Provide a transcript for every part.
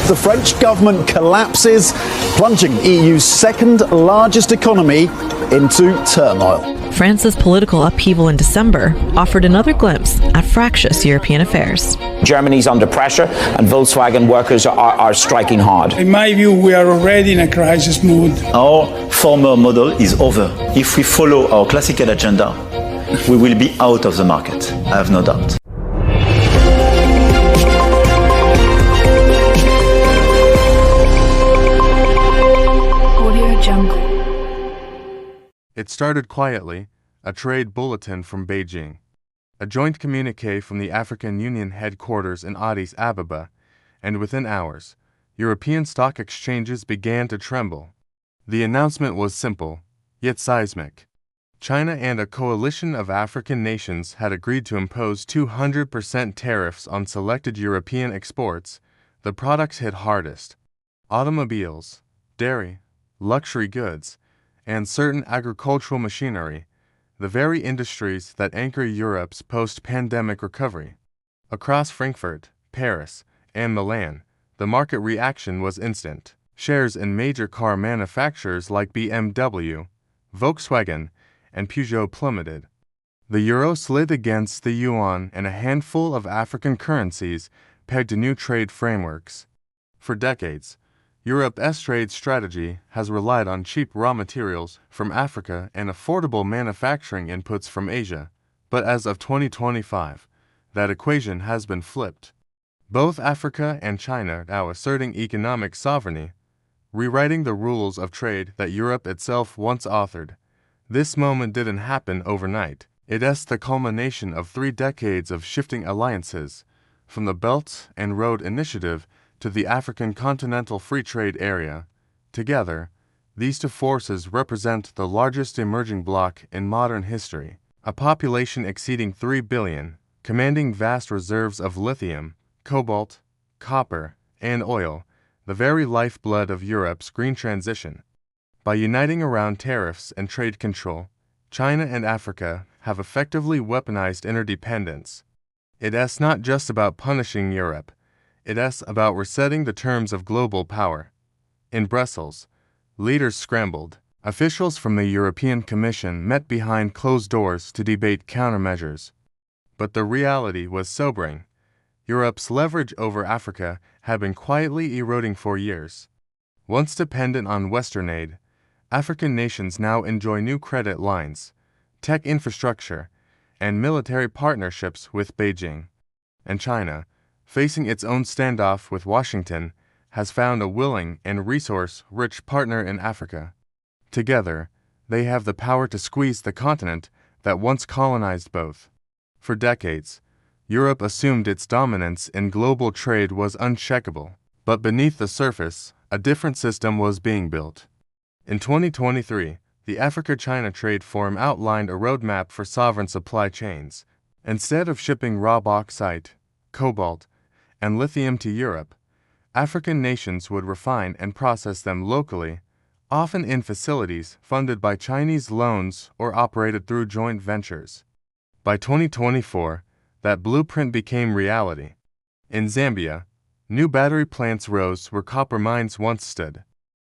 The French government collapses, plunging EU's second largest economy into turmoil. France's political upheaval in December offered another glimpse at fractious European affairs. Germany's under pressure and Volkswagen workers are striking hard. In my view, we are already in a crisis mood. Our former model is over. If we follow our classical agenda, we will be out of the market, I have no doubt. It started quietly, a trade bulletin from Beijing, a joint communique from the African Union headquarters in Addis Ababa, and within hours, European stock exchanges began to tremble. The announcement was simple, yet seismic. China and a coalition of African nations had agreed to impose 200% tariffs on selected European exports. The products hit hardest: automobiles, dairy, luxury goods, and certain agricultural machinery, the very industries that anchor Europe's post-pandemic recovery. Across Frankfurt, Paris, and Milan, the market reaction was instant. Shares in major car manufacturers like BMW, Volkswagen, and Peugeot plummeted. The euro slid against the yuan, and a handful of African currencies pegged to new trade frameworks. For decades, Europe's trade strategy has relied on cheap raw materials from Africa and affordable manufacturing inputs from Asia, but as of 2025, that equation has been flipped. Both Africa and China are now asserting economic sovereignty, rewriting the rules of trade that Europe itself once authored. This moment didn't happen overnight. It's the culmination of 3 decades of shifting alliances, from the Belt and Road Initiative to the African Continental Free Trade Area. Together, these two forces represent the largest emerging bloc in modern history, a population exceeding 3 billion, commanding vast reserves of lithium, cobalt, copper, and oil, the very lifeblood of Europe's green transition. By uniting around tariffs and trade control, China and Africa have effectively weaponized interdependence. It's not just about punishing Europe. It's about resetting the terms of global power. In Brussels, leaders scrambled. Officials from the European Commission met behind closed doors to debate countermeasures. But the reality was sobering. Europe's leverage over Africa had been quietly eroding for years. Once dependent on Western aid, African nations now enjoy new credit lines, tech infrastructure, and military partnerships with Beijing. And China, facing its own standoff with Washington, has found a willing and resource-rich partner in Africa. Together, they have the power to squeeze the continent that once colonized both. For decades, Europe assumed its dominance in global trade was uncheckable, but beneath the surface, a different system was being built. In 2023, the Africa-China Trade Forum outlined a roadmap for sovereign supply chains. Instead of shipping raw bauxite, cobalt, and lithium to Europe, African nations would refine and process them locally, often in facilities funded by Chinese loans or operated through joint ventures. By 2024, that blueprint became reality. In Zambia, new battery plants rose where copper mines once stood.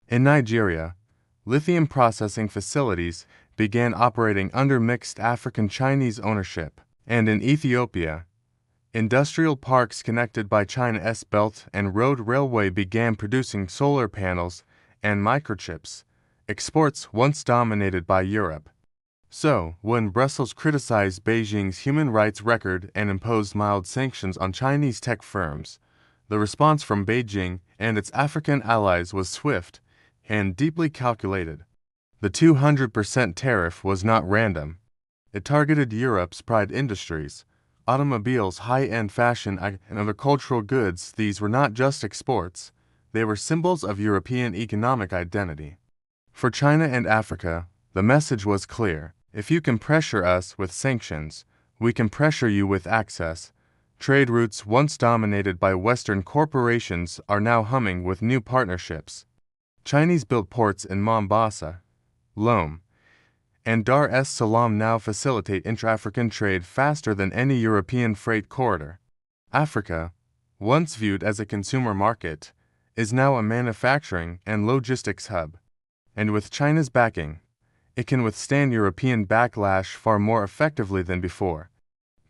In Nigeria, lithium processing facilities began operating under mixed African-Chinese ownership. And in Ethiopia, industrial parks connected by China's Belt and Road Railway began producing solar panels and microchips, exports once dominated by Europe. So, when Brussels criticized Beijing's human rights record and imposed mild sanctions on Chinese tech firms, the response from Beijing and its African allies was swift and deeply calculated. The 200% tariff was not random. It targeted Europe's pride industries, automobiles, high-end fashion, and other cultural goods. These were not just exports, they were symbols of European economic identity. For China and Africa, the message was clear. If you can pressure us with sanctions, we can pressure you with access. Trade routes once dominated by Western corporations are now humming with new partnerships. Chinese-built ports in Mombasa, Lome, and Dar es Salaam now facilitate intra-African trade faster than any European freight corridor. Africa, once viewed as a consumer market, is now a manufacturing and logistics hub. And with China's backing, it can withstand European backlash far more effectively than before.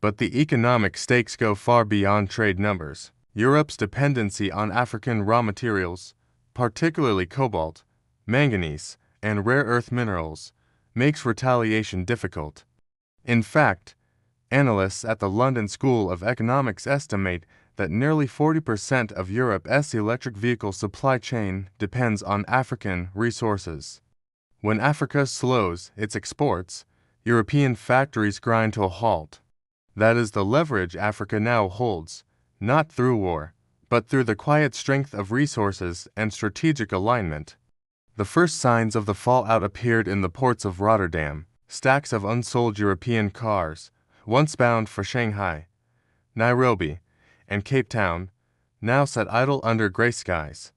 But the economic stakes go far beyond trade numbers. Europe's dependency on African raw materials, particularly cobalt, manganese, and rare earth minerals, makes retaliation difficult. In fact, analysts at the London School of Economics estimate that nearly 40% of Europe's electric vehicle supply chain depends on African resources. When Africa slows its exports, European factories grind to a halt. That is the leverage Africa now holds, not through war, but through the quiet strength of resources and strategic alignment. The first signs of the fallout appeared in the ports of Rotterdam. Stacks of unsold European cars, once bound for Shanghai, Nairobi, and Cape Town, now sat idle under gray skies.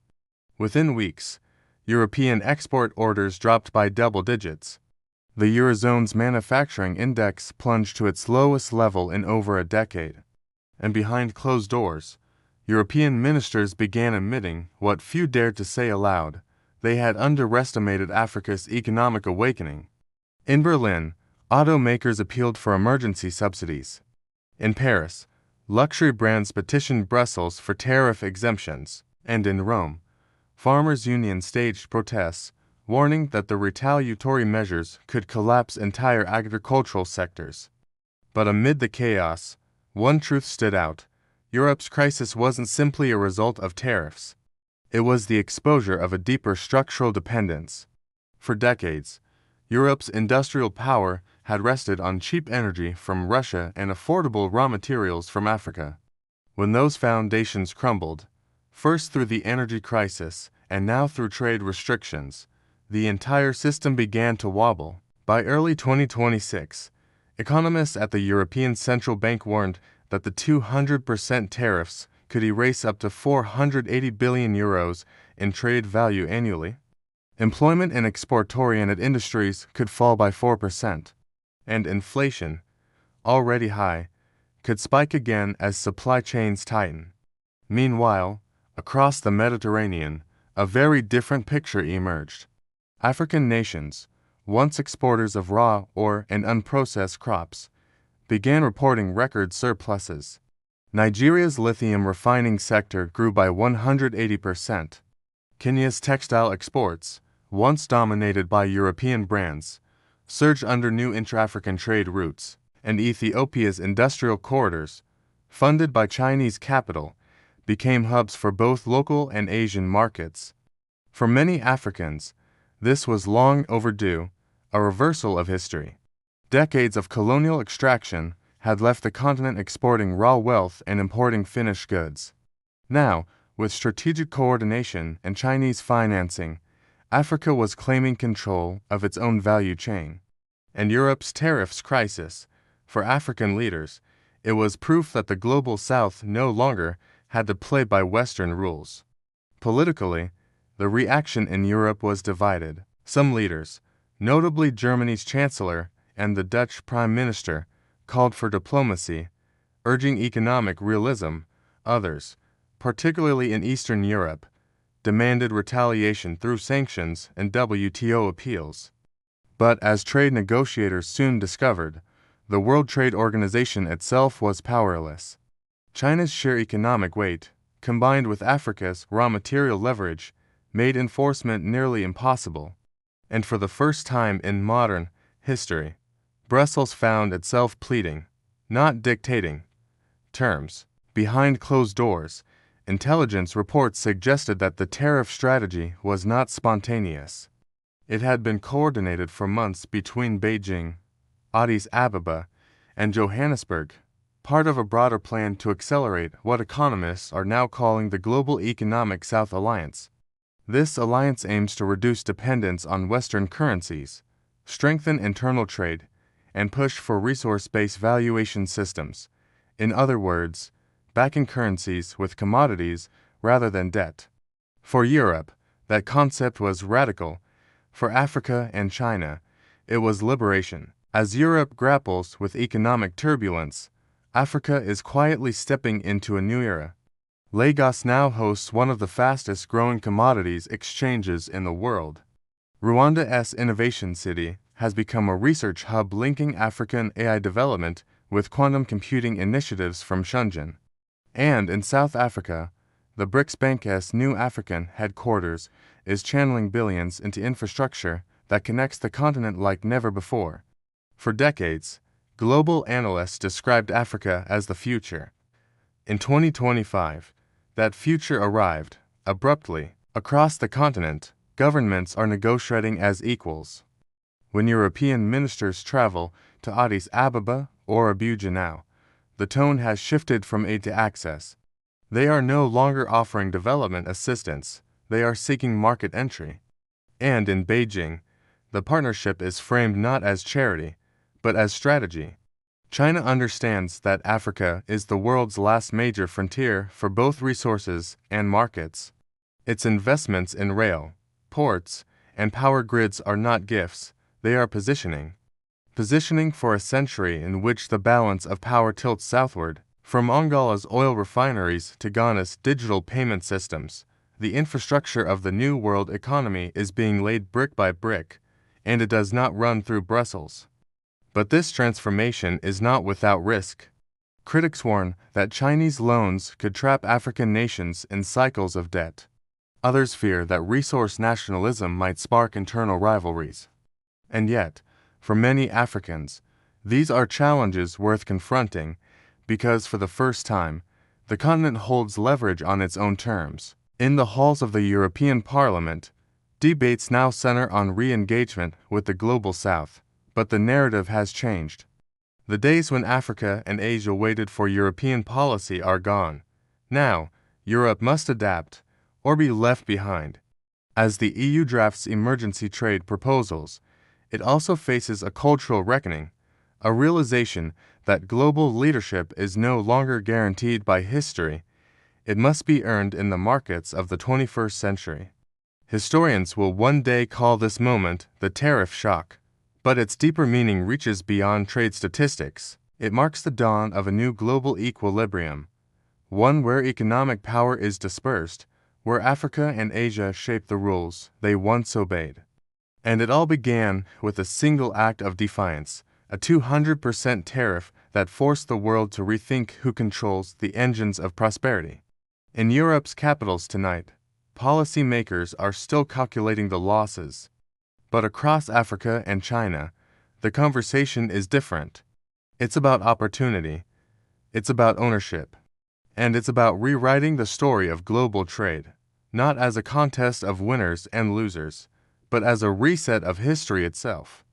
Within weeks, European export orders dropped by double digits. The Eurozone's manufacturing index plunged to its lowest level in over a decade. And behind closed doors, European ministers began admitting what few dared to say aloud: they had underestimated Africa's economic awakening. In Berlin, automakers appealed for emergency subsidies. In Paris, luxury brands petitioned Brussels for tariff exemptions. And in Rome, farmers' unions staged protests, warning that the retaliatory measures could collapse entire agricultural sectors. But amid the chaos, one truth stood out: Europe's crisis wasn't simply a result of tariffs. It was the exposure of a deeper structural dependence. For decades, Europe's industrial power had rested on cheap energy from Russia and affordable raw materials from Africa. When those foundations crumbled, first through the energy crisis and now through trade restrictions, the entire system began to wobble. By early 2026, economists at the European Central Bank warned that the 200% tariffs could erase up to €480 billion in trade value annually. Employment in export-oriented industries could fall by 4%, and inflation, already high, could spike again as supply chains tighten. Meanwhile, across the Mediterranean, a very different picture emerged. African nations, once exporters of raw and unprocessed crops, began reporting record surpluses. Nigeria's lithium refining sector grew by 180%. Kenya's textile exports, once dominated by European brands, surged under new intra-African trade routes, and Ethiopia's industrial corridors, funded by Chinese capital, became hubs for both local and Asian markets. For many Africans, this was long overdue, a reversal of history. Decades of colonial extraction had left the continent exporting raw wealth and importing finished goods. Now, with strategic coordination and Chinese financing, Africa was claiming control of its own value chain. And Europe's tariffs crisis, for African leaders, it was proof that the global South no longer had to play by Western rules. Politically, the reaction in Europe was divided. Some leaders, notably Germany's Chancellor and the Dutch Prime Minister, called for diplomacy, urging economic realism. Others, particularly in Eastern Europe, demanded retaliation through sanctions and WTO appeals. But as trade negotiators soon discovered, the World Trade Organization itself was powerless. China's sheer economic weight, combined with Africa's raw material leverage, made enforcement nearly impossible. And for the first time in modern history, Brussels found itself pleading, not dictating, terms. Behind closed doors, intelligence reports suggested that the tariff strategy was not spontaneous. It had been coordinated for months between Beijing, Addis Ababa, and Johannesburg, part of a broader plan to accelerate what economists are now calling the Global Economic South Alliance. This alliance aims to reduce dependence on Western currencies, strengthen internal trade, and push for resource-based valuation systems. In other words, backing currencies with commodities rather than debt. For Europe, that concept was radical. For Africa and China, it was liberation. As Europe grapples with economic turbulence, Africa is quietly stepping into a new era. Lagos now hosts one of the fastest growing commodities exchanges in the world. Rwanda's Innovation City has become a research hub linking African AI development with quantum computing initiatives from Shenzhen. And in South Africa, the BRICS Bank's new African headquarters is channeling billions into infrastructure that connects the continent like never before. For decades, global analysts described Africa as the future. In 2025, that future arrived, abruptly. Across the continent, governments are negotiating as equals. When European ministers travel to Addis Ababa or Abuja now, the tone has shifted from aid to access. They are no longer offering development assistance, they are seeking market entry. And in Beijing, the partnership is framed not as charity, but as strategy. China understands that Africa is the world's last major frontier for both resources and markets. Its investments in rail, ports, and power grids are not gifts, they are positioning. Positioning for a century in which the balance of power tilts southward. From Angola's oil refineries to Ghana's digital payment systems, the infrastructure of the new world economy is being laid brick by brick, and it does not run through Brussels. But this transformation is not without risk. Critics warn that Chinese loans could trap African nations in cycles of debt. Others fear that resource nationalism might spark internal rivalries. And yet, for many Africans, these are challenges worth confronting because for the first time, the continent holds leverage on its own terms. In the halls of the European Parliament, debates now center on re-engagement with the global South. But the narrative has changed. The days when Africa and Asia waited for European policy are gone. Now, Europe must adapt or be left behind. As the EU drafts emergency trade proposals, it also faces a cultural reckoning, a realization that global leadership is no longer guaranteed by history. It must be earned in the markets of the 21st century. Historians will one day call this moment the tariff shock. But its deeper meaning reaches beyond trade statistics. It marks the dawn of a new global equilibrium, one where economic power is dispersed, where Africa and Asia shape the rules they once obeyed. And it all began with a single act of defiance, a 200% tariff that forced the world to rethink who controls the engines of prosperity. In Europe's capitals tonight, policymakers are still calculating the losses. But across Africa and China, the conversation is different. It's about opportunity, it's about ownership, and it's about rewriting the story of global trade, not as a contest of winners and losers, but as a reset of history itself.